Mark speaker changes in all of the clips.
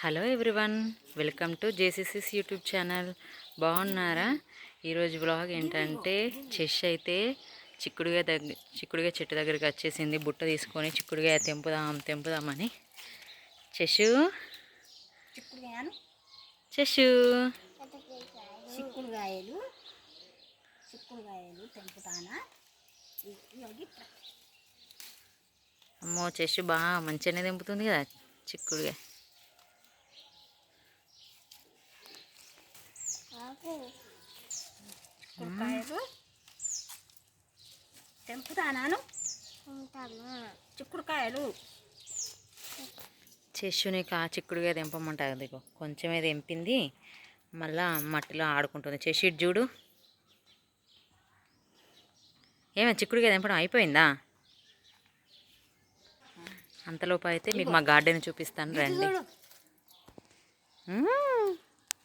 Speaker 1: Hello everyone, welcome to జేసీసీస్ YouTube channel. బాగున్నారా? ఈరోజు బ్లాగ్ ఏంటంటే చెష్ అయితే చిక్కుడుగా చెట్టు దగ్గరికి వచ్చేసింది. బుట్ట తీసుకొని చిక్కుడుగా తెంపుదామని. చెషు చెషు
Speaker 2: చిక్కుడుగాయలు తెంపుతానా?
Speaker 1: అమ్మో, చెషు బాగా మంచిగానే తెంపుతుంది కదా చిక్కుడుగా.
Speaker 2: చిక్కుడుకాయలు తెంపుతానాను. చిక్కుడుకాయలు
Speaker 1: చెషుని చిక్కుడుగా తెంపమంటుంది. కొంచెమే తెంపింది, మళ్ళా మట్టిలో ఆడుకుంటుంది. చెషు ఇటు చూడు. ఏమైనా చిక్కుడుగా తెంపడం అయిపోయిందా? అంతలోపు అయితే మీకు మా గార్డెన్ చూపిస్తాను, రండి.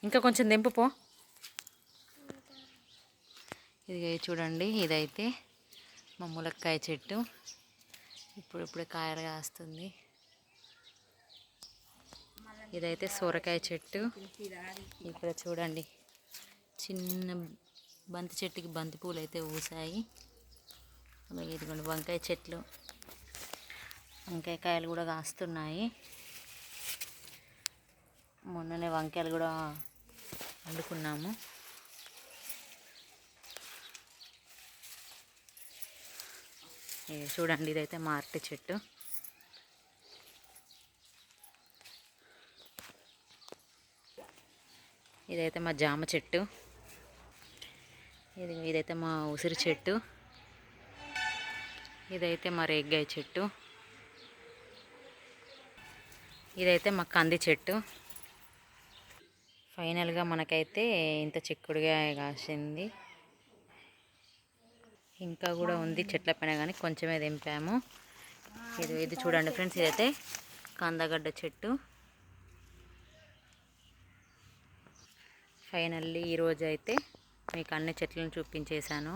Speaker 1: ఇంకా కొంచెం తెంపుపో. ఇది చూడండి, ఇదైతే మా ములక్కాయ చెట్టు. ఇప్పుడే కాయలు కాస్తుంది. ఇదైతే సొరకాయ చెట్టు. ఇక్కడ చూడండి, చిన్న బంతి చెట్టుకి బంతి పూలు అయితే పూసాయి. అలాగే ఇదిగోండి వంకాయ చెట్లు, వంకాయ కాయలు కూడా కాస్తున్నాయి. మొన్ననే వంకాయలు కూడా వండుకున్నాము. చూడండి, ఇదైతే మా అరటి చెట్టు. ఇదైతే మా జామ చెట్టు. ఇదైతే మా ఉసిరి చెట్టు. ఇదైతే మా రేగ్గాయ చెట్టు. ఇదైతే మా కంది చెట్టు. ఫైనల్గా మనకైతే ఇంత చిక్కుడుగా కాసింది. ఇంకా కూడా ఉంది చెట్ల పైన, కానీ కొంచెమే తెంపాము. ఇది చూడండి ఫ్రెండ్స్, ఇదైతే కందగడ్డ చెట్టు. ఫైనల్లీ ఈరోజు అయితే మీకు అన్ని చెట్లను చూపించేశాను,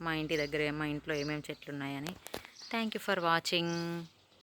Speaker 1: మా ఇంటి దగ్గర మా ఇంట్లో ఏమేమి చెట్లు ఉన్నాయని. Thank you for watching.